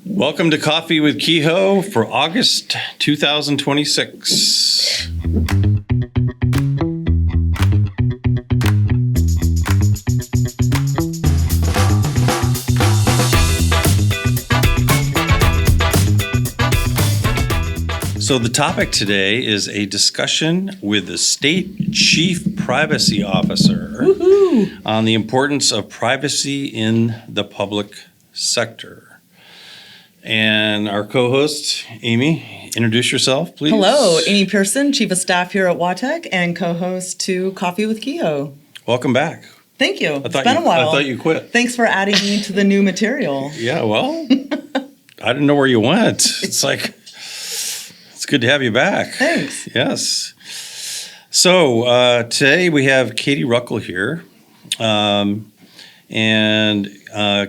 Welcome to Coffee with Kehoe for August 2026. So the topic today is a discussion with the State Chief Privacy Officer on the importance of privacy in the public sector. And our co-host, Amy, introduce yourself, please. Hello, Amy Pearson, Chief of Staff here at WaTech and co-host to Coffee with Kehoe. Welcome back. Thank you. It's been a while. I thought you quit. Thanks for adding me to the new material. Yeah, well, I didn't know where you went. It's like, it's good to have you back. Thanks. Yes. So today we have Katy Ruckle here.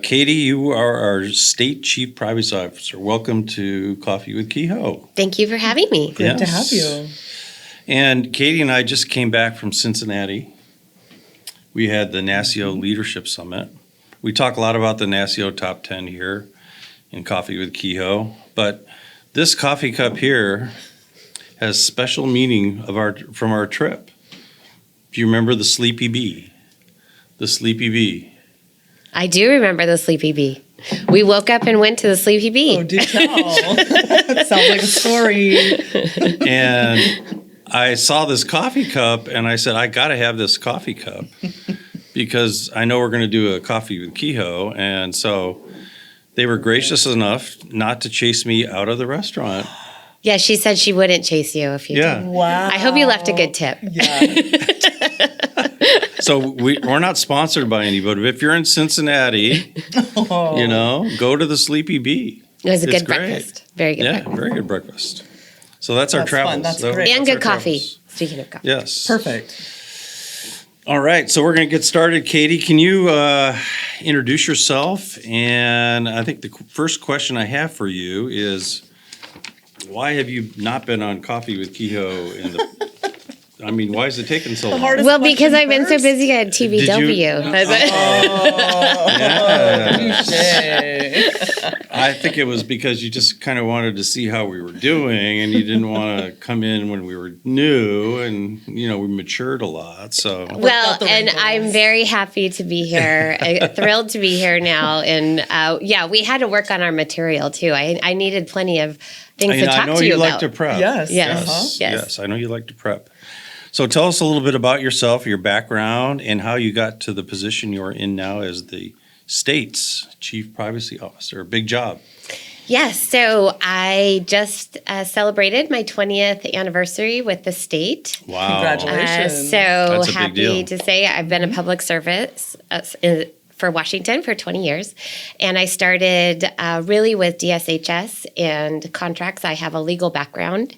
Katy, you are our State Chief Privacy Officer. Welcome to Coffee with Kehoe. Thank you for having me. Great to have you. And Katy and I just came back from Cincinnati. We had the NASIO Leadership Summit. We talk a lot about the NASIO Top 10 here in Coffee with Kehoe, but this coffee cup here has special meaning from our trip. Do you remember the Sleepy Bee? The Sleepy Bee. I do remember the Sleepy Bee. We woke up and went to the Sleepy Bee. Oh, do tell. Sounds like a story. And I saw this coffee cup and I said, I got to have this coffee cup because I know we're going to do a Coffee with Kehoe. And so they were gracious enough not to chase me out of the restaurant. Yeah, she said she wouldn't chase you if you did. Wow. I hope you left a good tip. Yeah. So we're not sponsored by anybody. But if you're in Cincinnati, go to the Sleepy Bee. It was a It's good great. breakfast. Very good breakfast. Very good breakfast. So that's our That's travels. fun. That's great. And that's good our coffee. travels. Speaking of coffee. Yes. Perfect. All right, so we're going to get started. Katy, can you introduce yourself? And I think the first question I have for you is, why have you not been on Coffee with Kehoe why is it taking so long? Well, because I've been so first. busy at TVW. I think it was because you just kind of wanted to see how we were doing, and you didn't want to come in when we were new, and we matured a lot. So Well, and I'm very happy to be here. Thrilled to be here now. And we had to work on our material too. I needed plenty of things to talk I know to you like about. to prep. Yes. Yes, I know you like to prep. So tell us a little bit about yourself, your background, and how you got to the position you're in now as the state's Chief Privacy Officer. Big job. Yes, so I just celebrated my 20th anniversary with the state. Wow. Congratulations. So That's a big happy deal. to say I've been a public service for Washington for 20 years. And I started really with DSHS and contracts. I have a legal background,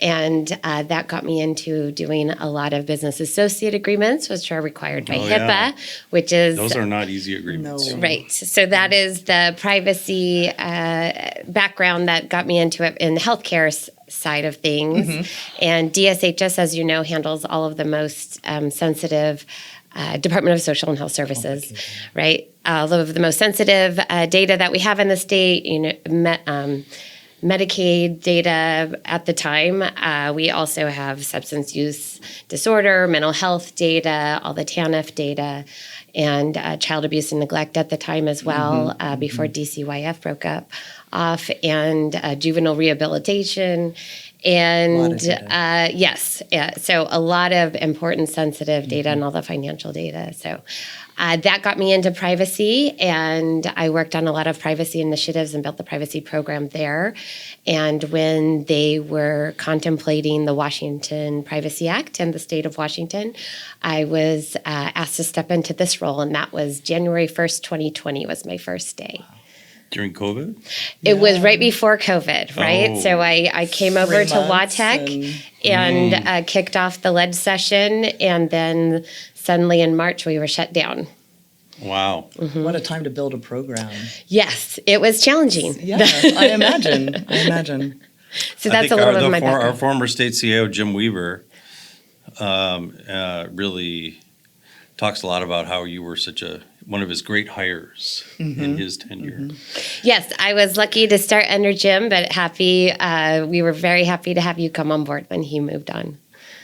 and that got me into doing a lot of business associate agreements, which are required by HIPAA, which is... Those are not easy agreements. No. Right. So that is the privacy background that got me into it in the healthcare side of things. And DSHS, as you know, handles all of the most sensitive Department of Social and Health Services, right? All of the most sensitive data that we have in the state, Medicaid data at the time. We also have substance use disorder, mental health data, all the TANF data, and child abuse and neglect at the time as well, before DCYF broke off, and juvenile rehabilitation. And so a lot of important sensitive data and all the financial data. So that got me into privacy, and I worked on a lot of privacy initiatives and built the privacy program there. And when they were contemplating the Washington Privacy Act and the state of Washington, I was asked to step into this role, and that was January 1st, 2020 was my first day. During COVID? It was right before COVID, right? Oh. So I came over to WaTech and kicked off the lead session, and then suddenly in March we were shut down. Wow. What a time to build a program. Yes, it was challenging. Yeah, I imagine. So that's a little bit of my background. Our former state CEO, Jim Weaver, really talks a lot about how you were one of his great hires in his tenure. Yes, I was lucky to start under Jim, but we were very happy to have you come on board when he moved on.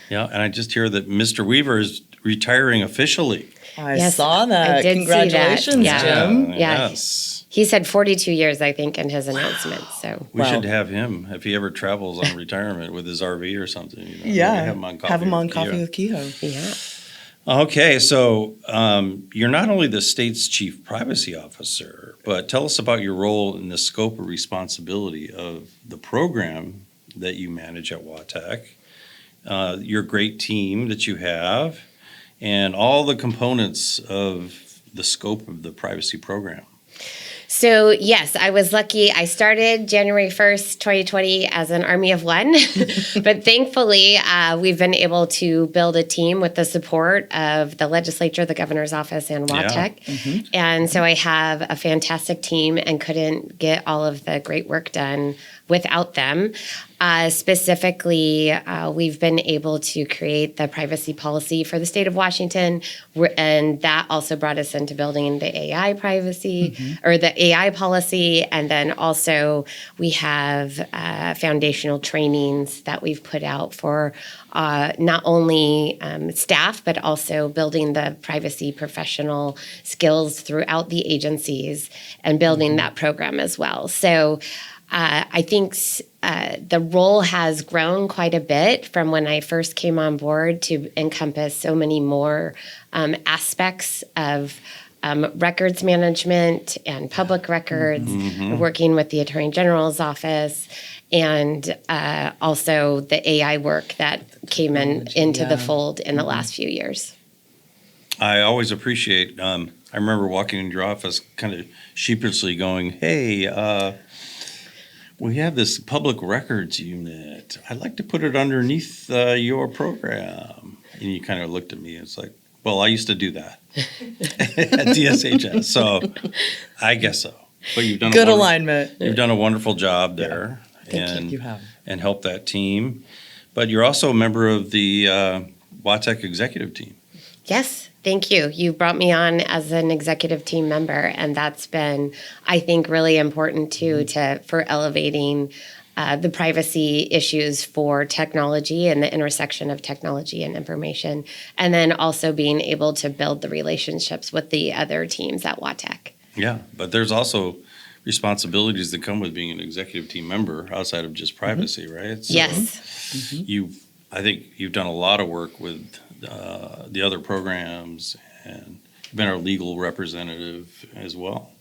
Yeah, and I just hear that Mr. Weaver is retiring officially. I Yes, saw that. I did see that. Congratulations, Yeah. Jim. Yeah. Yes. He said 42 years, I think, in his announcement. So We Wow. should have him if he ever travels on retirement with his RV or something. Yeah. Have him on Coffee with Kehoe. yeah. Okay, so you're not only the state's chief privacy officer, but tell us about your role in the scope of responsibility of the program that you manage at WaTech, your great team that you have, and all the components of the scope of the privacy program. So, yes, I was lucky. I started January 1st, 2020 as an army of one. But thankfully, we've been able to build a team with the support of the legislature, the governor's office, and WaTech. And so I have a fantastic team and couldn't get all of the great work done without them. Specifically, we've been able to create the privacy policy for the state of Washington, and that also brought us into building the AI privacy or the AI policy. And then also we have foundational trainings that we've put out for not only staff, but also building the privacy professional skills throughout the agencies and building that program as well. So I think the role has grown quite a bit from when I first came on board to encompass so many more aspects of records management and public records, working with the Attorney General's office, and also the AI work that came into the fold in the last few years. I always appreciate, I remember walking into your office kind of sheepishly going, hey, we have this public records unit. I'd like to put it underneath your program. And you kind of looked at me. It's like, well, I used to do that at DSHS. So I guess so. But you've done Good alignment. You've done a wonderful job there. You have. And helped that team. But you're also a member of the WaTech executive team. Yes, thank you. You brought me on as an executive team member, and that's been, I think, really important too for elevating the privacy issues for technology and the intersection of technology and information, and then also being able to build the relationships with the other teams at WaTech. Yeah, but there's also responsibilities that come with being an executive team member outside of just privacy, right? So Yes. I think you've done a lot of work with the other programs and been our legal representative as well.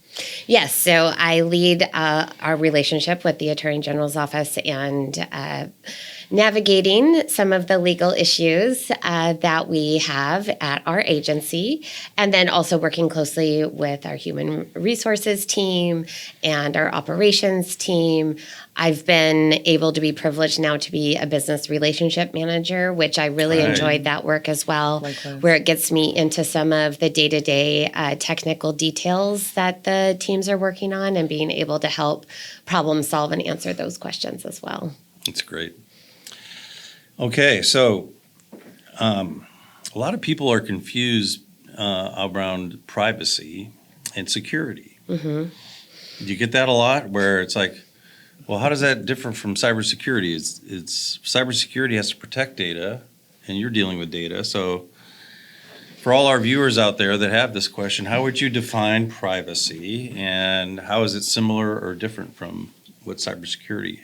Yes, so I lead our relationship with the Attorney General's office and navigating some of the legal issues that we have at our agency, and then also working closely with our human resources team and our operations team. I've been able to be privileged now to be a business relationship manager, which I really enjoyed that work as well. Likewise. Where it gets me into some of the day-to-day technical details that the teams are working on and being able to help problem solve and answer those questions as well. That's great. Okay, so a lot of people are confused around privacy and security. Do you get that a lot where it's like, well, how does that differ from cybersecurity? It's cybersecurity has to protect data, and you're dealing with data. So for all our viewers out there that have this question, how would you define privacy, and how is it similar or different from what cybersecurity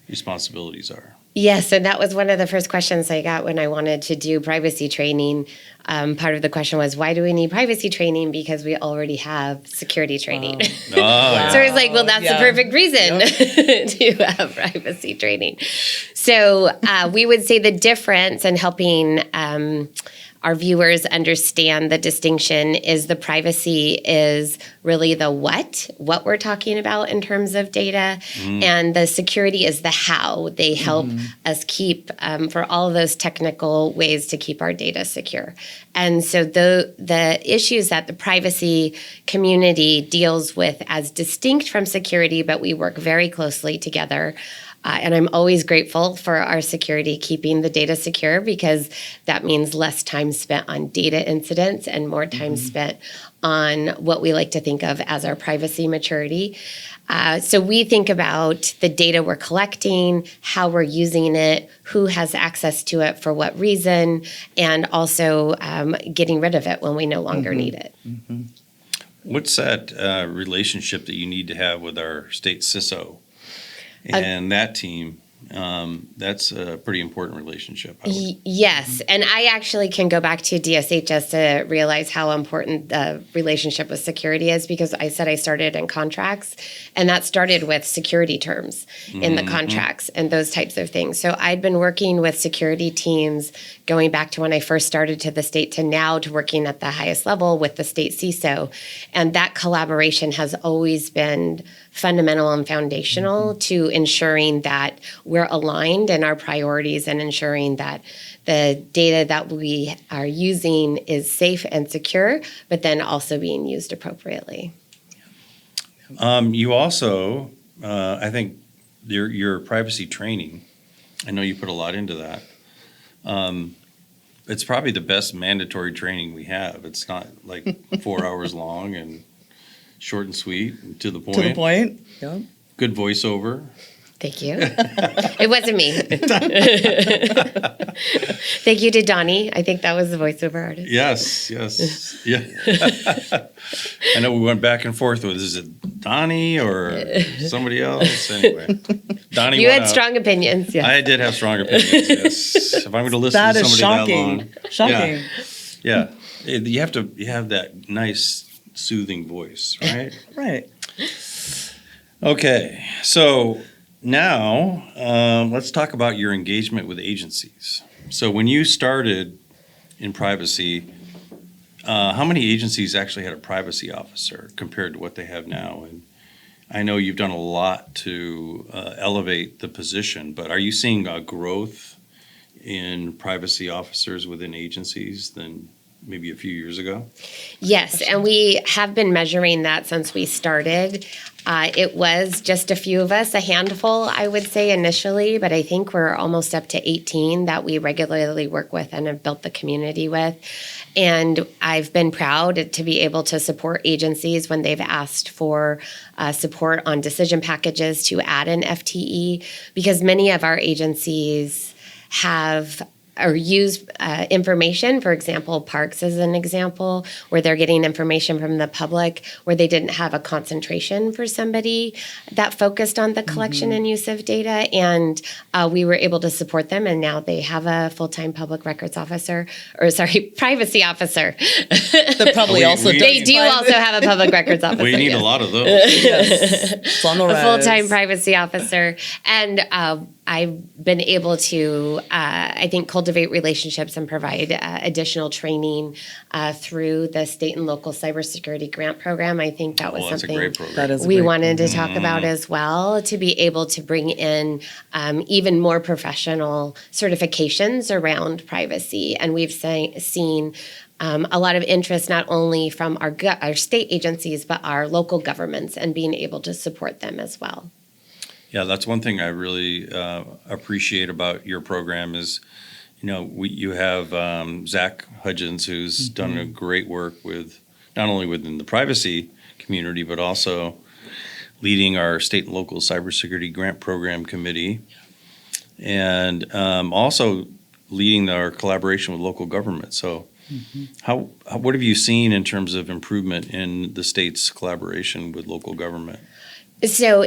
responsibilities are? Yes, and that was one of the first questions I got when I wanted to do privacy training. Part of the question was, why do we need privacy training? Because we already have security training. So I was like, well, that's the perfect reason to have privacy training. So we would say the difference in helping our viewers understand the distinction is the privacy is really the what we're talking about in terms of data, and the security is the how. They help us keep, for all of those technical ways to keep our data secure. And so the issues that the privacy community deals with as distinct from security, but we work very closely together, And I'm always grateful for our security keeping the data secure, because that means less time spent on data incidents and more time spent on what we like to think of as our privacy maturity. So we think about the data we're collecting, how we're using it, who has access to it for what reason, and also getting rid of it when we no longer need it. What's that relationship that you need to have with our state CISO and that team? That's a pretty important relationship. Yes, and I actually can go back to DSHS to realize how important the relationship with security is, because I said I started in contracts, and that started with security terms in the contracts and those types of things. So I'd been working with security teams going back to when I first started to the state to now, to working at the highest level with the state CISO, and that collaboration has always been fundamental and foundational to ensuring that we're aligned in our priorities and ensuring that the data that we are using is safe and secure, but then also being used appropriately. You also, I think your privacy training, I know you put a lot into that. It's probably the best mandatory training we have. It's not like 4 hours long and short and sweet and to the point. To the point. Yep. Good voiceover. Thank you. It wasn't me. Thank you to Donnie. I think that was the voiceover artist. Yes. Yeah. I know we went back and forth with, is it Donnie or somebody else? Anyway, Donnie. You had strong opinions. Yes. I did have strong opinions. Yes. If I'm going to listen That to is somebody that long, shocking. Yeah. You have that nice soothing voice, right? Right. Okay. So now let's talk about your engagement with agencies. So when you started in privacy, how many agencies actually had a privacy officer compared to what they have now? And I know you've done a lot to elevate the position, but are you seeing a growth in privacy officers within agencies than maybe a few years ago? Yes, and we have been measuring that since we started. It was just a few of us, a handful, I would say initially, but I think we're almost up to 18 that we regularly work with and have built the community with. And I've been proud to be able to support agencies when they've asked for support on decision packages to add an FTE, because many of our agencies have or use information, for example, parks as an example, where they're getting information from the public, where they didn't have a concentration for somebody that focused on the collection and use of data. And we were able to support them, and now they have a full-time public records officer, privacy officer. That probably also does. They do also have a public records officer. We need a lot of those. Yes. It's on the A rise. full-time privacy officer. And I've been able to, I think, cultivate relationships and provide additional training through the state and local cybersecurity grant program. I think that was That's something a great program. That is a we great wanted to talk about as well, to be able to bring in even more professional certifications around privacy. And we've seen a lot of interest not only from our state agencies, but our local governments, and being able to support them as well. Yeah, that's one thing I really appreciate about your program is, you have Zach Hudgens, who's done a great work with not only within the privacy community, but also leading our state and local cybersecurity grant program committee, and also leading our collaboration with local government. So what have you seen in terms of improvement in the state's collaboration with local government? So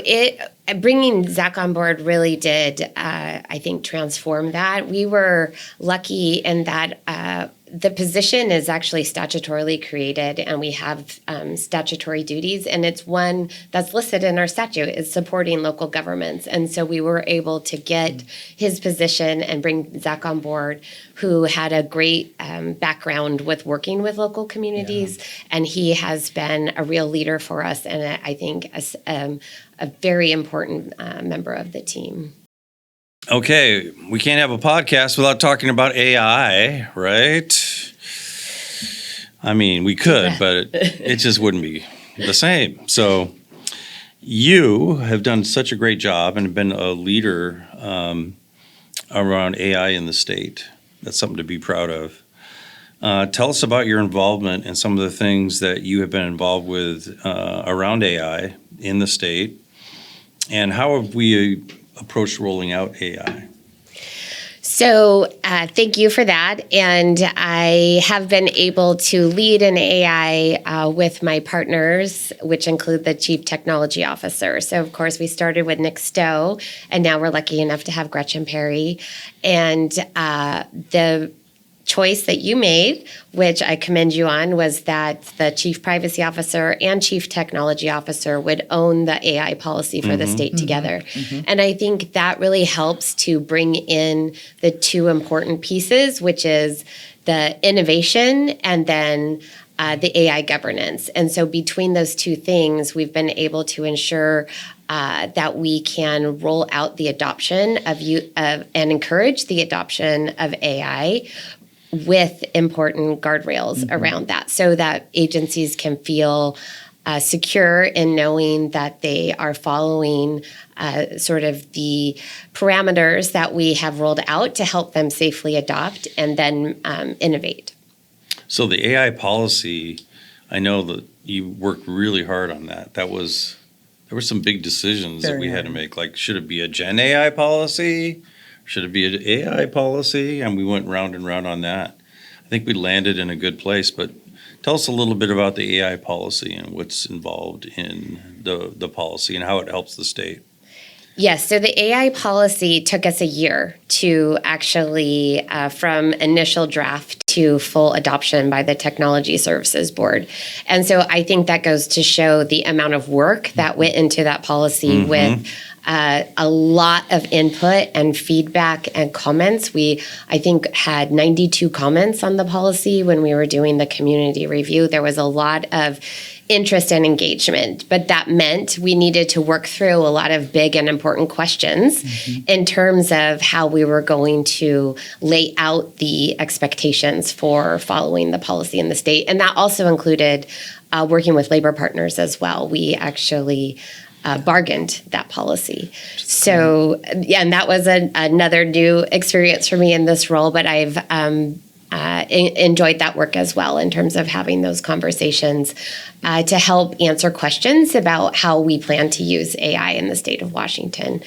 bringing Zach on board really did, I think, transform that. We were lucky in that the position is actually statutorily created, and we have statutory duties, and it's one that's listed in our statute, is supporting local governments. And so we were able to get his position and bring Zach on board, who had a great background with working with local communities, and he has been a real leader for us, and I think a very important member of the team. Okay, we can't have a podcast without talking about AI, right? I mean, we could, but it just wouldn't be the same. So, You have done such a great job and been a leader around AI in the state. That's something to be proud of. Tell us about your involvement and some of the things that you have been involved with around AI in the state, and how have we approached rolling out AI? So thank you for that. And I have been able to lead an AI with my partners, which include the Chief Technology Officer. So, of course, we started with Nick Stowe, and now we're lucky enough to have Gretchen Perry. And the choice that you made, which I commend you on, was that the Chief Privacy Officer and Chief Technology Officer would own the AI policy for the state together. And I think that really helps to bring in the two important pieces, which is the innovation and then the AI governance. And so between those two things, we've been able to ensure that we can roll out the adoption of and encourage the adoption of AI with important guardrails around that, so that agencies can feel secure in knowing that they are following sort of the parameters that we have rolled out to help them safely adopt and then innovate. So the AI policy, I know that you worked really hard on that. There were some big decisions that we had to make, like should it be a Gen AI policy? Should it be an AI policy? And we went round and round on that. I think we landed in a good place, but tell us a little bit about the AI policy and what's involved in the policy and how it helps the state. Yes, so the AI policy took us a year to actually, from initial draft to full adoption by the Technology Services Board. And so I think that goes to show the amount of work that went into that policy with a lot of input and feedback and comments. We, I think, had 92 comments on the policy when we were doing the community review. There was a lot of interest and engagement, but that meant we needed to work through a lot of big and important questions in terms of how we were going to lay out the expectations for following the policy in the state. And that also included working with labor partners as well. We actually bargained that policy. So, yeah, and that was another new experience for me in this role, but I've enjoyed that work as well in terms of having those conversations to help answer questions about how we plan to use AI in the state of Washington.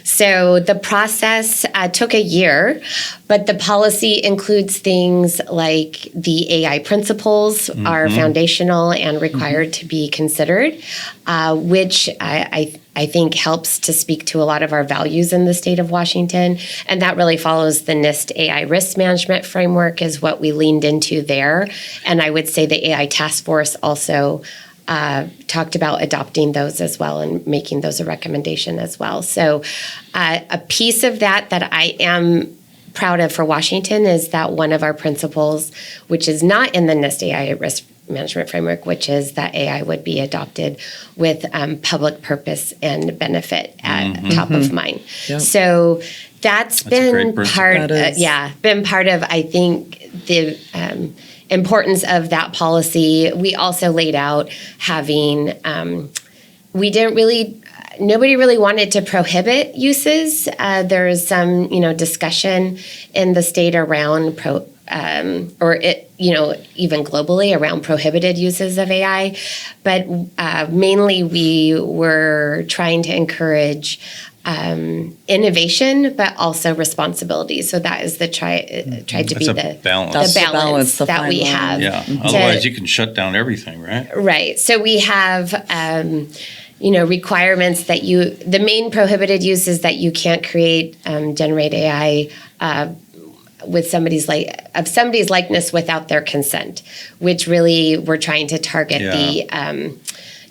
So the process took a year, but the policy includes things like the AI principles are foundational and required to be considered, which I think helps to speak to a lot of our values in the state of Washington. And that really follows the NIST AI risk management framework is what we leaned into there. And I would say the AI task force also talked about adopting those as well and making those a recommendation as well. So a piece of that I am proud of for Washington is that one of our principles, which is not in the NIST AI risk management framework, which is that AI would be adopted with public purpose and benefit at top of mind. Yep. So that's been part of, I think, the importance of that policy. We also laid out having, nobody really wanted to prohibit uses. There is some, discussion in the state around even globally around prohibited uses of AI. But mainly we were trying to encourage innovation, but also responsibility. So that is tried to be the balance that we have. Yeah. Otherwise, you can shut down everything, right? Right. So we have requirements that the main prohibited use is that you can't generate AI with somebody's likeness without their consent, which really we're trying to target the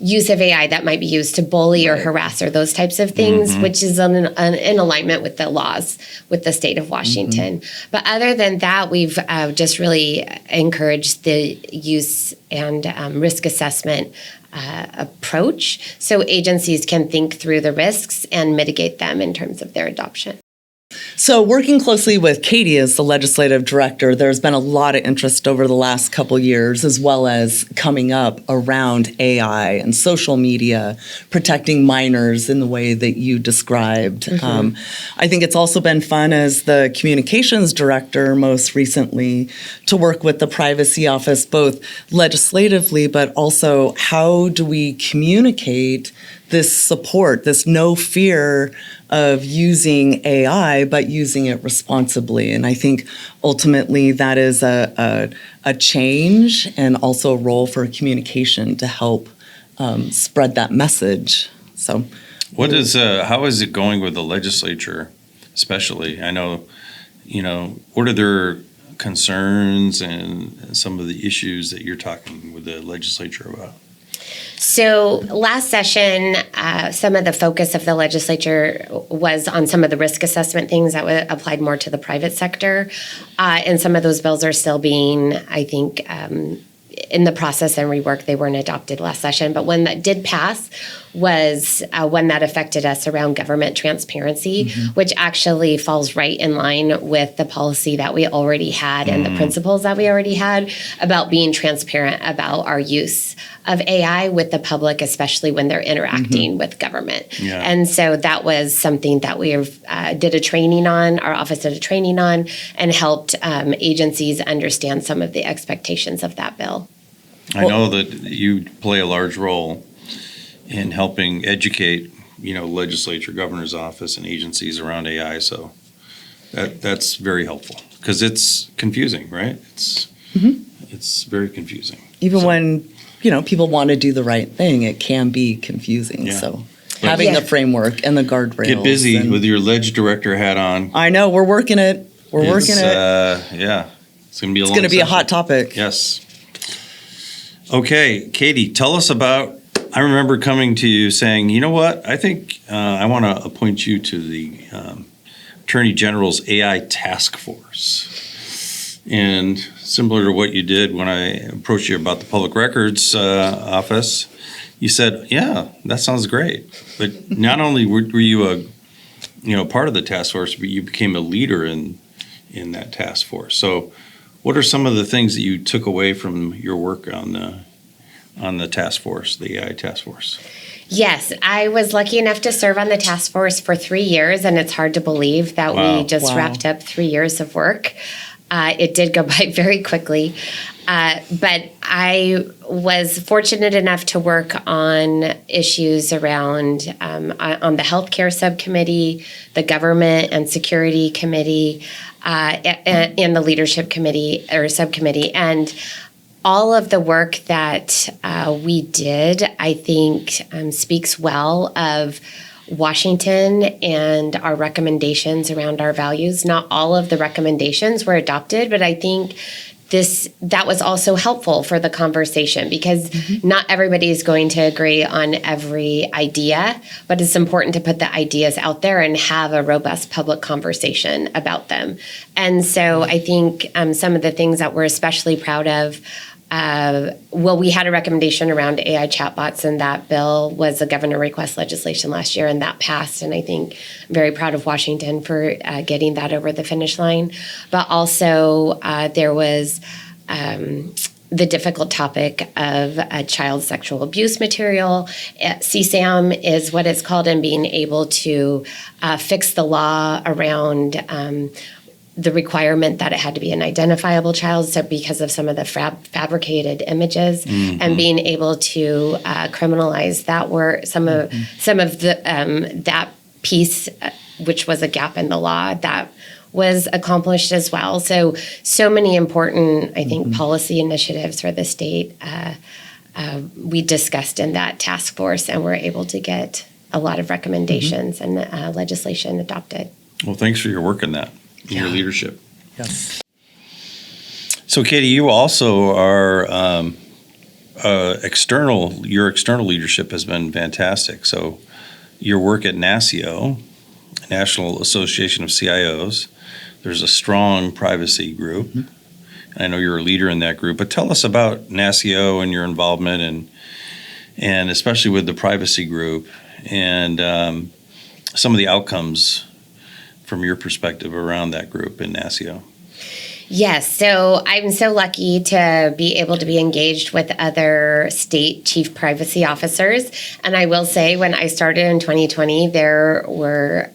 use of AI that might be used to bully or harass or those types of things, which is in alignment with the laws with the state of Washington. But other than that, we've just really encouraged the use and risk assessment approach so agencies can think through the risks and mitigate them in terms of their adoption. So working closely with Katy as the legislative director, there's been a lot of interest over the last couple years, as well as coming up around AI and social media, protecting minors in the way that you described. I think it's also been fun as the communications director most recently to work with the Privacy Office, both legislatively, but also how do we communicate this support, this no fear of using AI, but using it responsibly. And I think ultimately that is a change and also a role for communication to help spread that message. So, how is it going with the legislature, especially? I know, what are their concerns and some of the issues that you're talking with the legislature about? So last session, some of the focus of the legislature was on some of the risk assessment things that applied more to the private sector. And some of those bills are still being, I think, in the process and rework. They weren't adopted last session. But one that did pass was one that affected us around government transparency, which actually falls right in line with the policy that we already had and the principles that we already had about being transparent about our use of AI with the public, especially when they're interacting with government. Yeah. And so that was something that we did a training on, our office did a training on, and helped agencies understand some of the expectations of that bill. I know that you play a large role in helping educate, legislature, governor's office, and agencies around AI. So that's very helpful because it's confusing, right? It's very confusing. even when, people want to do the right thing, it can be confusing. Yeah. So having the framework and the guardrails. Get busy with your ledge director hat on. I know, we're working it. We're working it. Yeah. It's going to be It's going to be a hot topic. Yes. Okay, Katy, tell us about, I remember coming to you saying, you know what, I think I want to appoint you to the Attorney General's AI Task Force. And similar to what you did when I approached you about the Public Records Office, you said, yeah, that sounds great. But not only were you part of the task force, but you became a leader in that task force. So what are some of the things that you took away from your work on the task force, the AI task force? Yes, I was lucky enough to serve on the task force for 3 years, and it's hard to believe that we just wrapped up 3 years of work. It did go by very quickly, but I was fortunate enough to work on issues around on the healthcare subcommittee, the government and security committee, and the leadership committee or subcommittee. And all of the work that we did, I think, speaks well of Washington and our recommendations around our values. Not all of the recommendations were adopted, but I think that was also helpful for the conversation because not everybody is going to agree on every idea, but it's important to put the ideas out there and have a robust public conversation about them. And so I think some of the things that we're especially proud of, we had a recommendation around AI chatbots, and that bill was a governor request legislation last year, and that passed. And I think I'm very proud of Washington for getting that over the finish line. But also there was the difficult topic of child sexual abuse material. CSAM is what it's called, and being able to fix the law around the requirement that it had to be an identifiable child, so because of some of the fabricated images, and being able to criminalize that work, some of the that piece, which was a gap in the law, that was accomplished as well. So many important, I think, policy initiatives for the state we discussed in that task force, and we're able to get a lot of recommendations and legislation adopted. Well, thanks for your work in that. Your leadership. Yes. So, Katy, you also are your external leadership has been fantastic. So, your work at NASIO, National Association of CIOs, there's a strong privacy group. And I know you're a leader in that group. But tell us about NASIO and your involvement, and especially with the privacy group, and some of the outcomes from your perspective around that group in NASIO? Yes, so I'm so lucky to be able to be engaged with other state chief privacy officers. And I will say, when I started in 2020, there were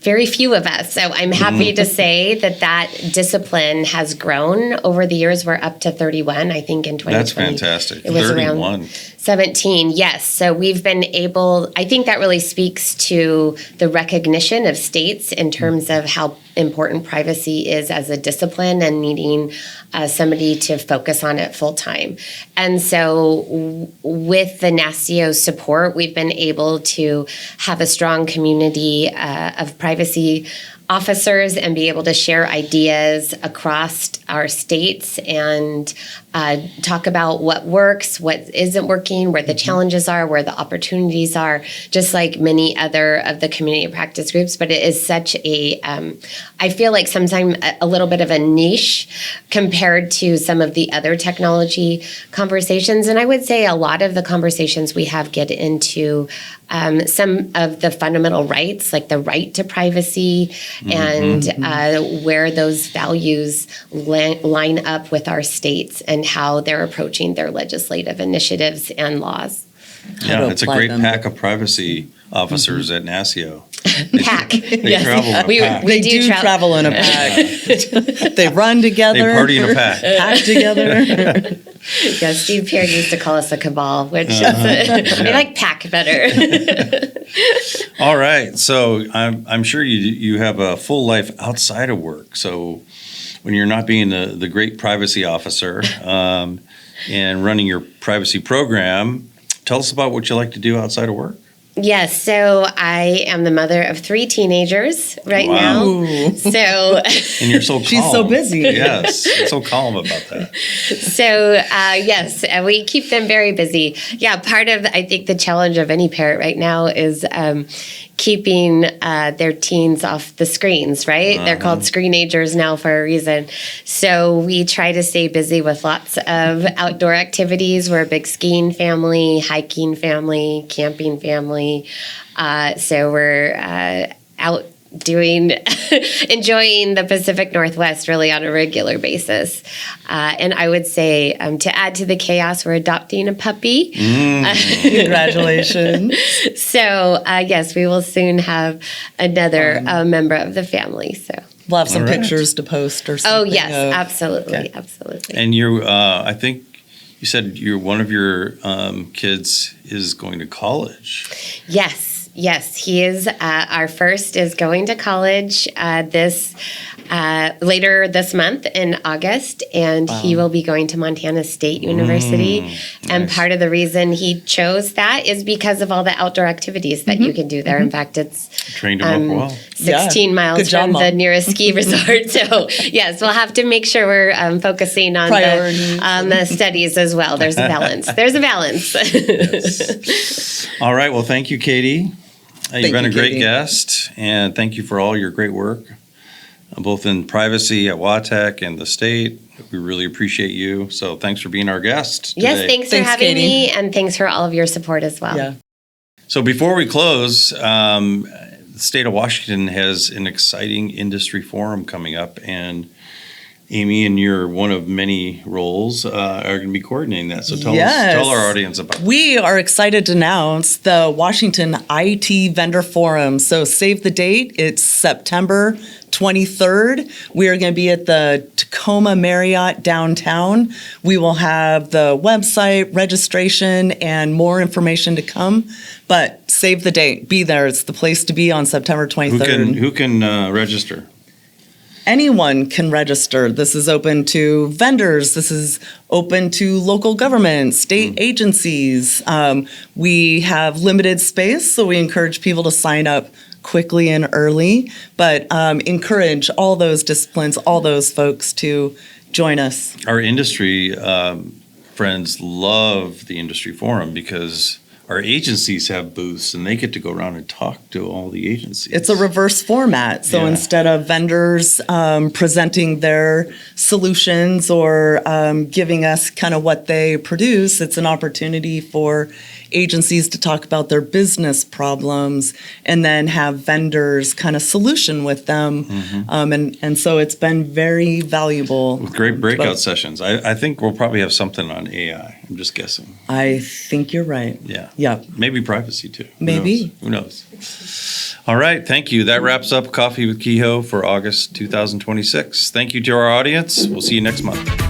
very few of us. So I'm happy to say that discipline has grown over the years. We're up to 31, I think, in 2020. That's fantastic. It was 31. around 17, yes. So we've been able, I think that really speaks to the recognition of states in terms of how important privacy is as a discipline and needing somebody to focus on it full time. And so with the NASIO support, we've been able to have a strong community of privacy officers and be able to share ideas across our states and talk about what works, what isn't working, where the challenges are, where the opportunities are, just like many other of the community practice groups. But it is such a, I feel like sometimes a little bit of a niche compared to some of the other technology conversations. And I would say a lot of the conversations we have get into some of the fundamental rights, like the right to privacy, and where those values line up with our states and how they're approaching their legislative initiatives and laws. Yeah, it's a great pack of privacy officers at NASIO. Pack. They travel in a pack. They do travel in a pack. They run together. They party in a pack. Pack together. Yeah, Steve Perry used to call us a cabal, which is I like pack better. All right. So I'm sure you have a full life outside of work. So when you're not being the great privacy officer and running your privacy program, tell us about what you like to do outside of work. Yes, so I am the mother of 3 teenagers right now. So and you're so calm. She's so busy. Yes, so calm about that. So yes, we keep them very busy. Yeah, part of I think the challenge of any parent right now is keeping their teens off the screens, right? They're called screenagers now for a reason. So we try to stay busy with lots of outdoor activities. We're a big skiing family, hiking family, camping family. So we're out enjoying the Pacific Northwest really on a regular basis. And I would say to add to the chaos, we're adopting a puppy. Congratulations. So yes, we will soon have another member of the family. So we'll have some pictures to post or something. Oh yes, absolutely, absolutely. And you, I think you said one of your kids is going to college. Yes, he is. Our first is going to college later this month in August, and he will be going to Montana State University. And part of the reason he chose that is because of all the outdoor activities that you can do there. In fact, it's trained him up well. 16 miles from the nearest ski resort. So yes, we'll have to make sure we're focusing on the studies as well. There's a balance. Yes. All right. Well, thank you, Katy. You've been a great guest, and thank you for all your great work, both in privacy at WaTech and the state. We really appreciate you. So thanks for being our guest today. Yes, thanks for having me, and thanks for all of your support as well. Yeah. So before we close, the state of Washington has an exciting industry forum coming up, and Amy, in your one of many roles, are going to be coordinating that. So tell our audience about it. We are excited to announce the Washington IT Vendor Forum. So save the date. It's September 23rd. We are going to be at the Tacoma Marriott downtown. We will have the website, registration, and more information to come. But save the date. Be there. It's the place to be on September 23rd. Who can register? Anyone can register. This is open to vendors. This is open to local government, state agencies. We have limited space, so we encourage people to sign up quickly and early, but encourage all those disciplines, all those folks to join us. Our industry friends love the industry forum because our agencies have booths and they get to go around and talk to all the agencies. It's a reverse format. So Yeah. instead of vendors presenting their solutions or giving us kind of what they produce, it's an opportunity for agencies to talk about their business problems and then have vendors kind of solution with them. And so it's been very valuable. With great breakout But sessions. I think we'll probably have something on AI. I'm just guessing. I think you're right. Yeah. Yeah. Maybe privacy too. Maybe. Who knows? All right. Thank you. That wraps up Coffee with Kehoe for August 2026. Thank you to our audience. We'll see you next month.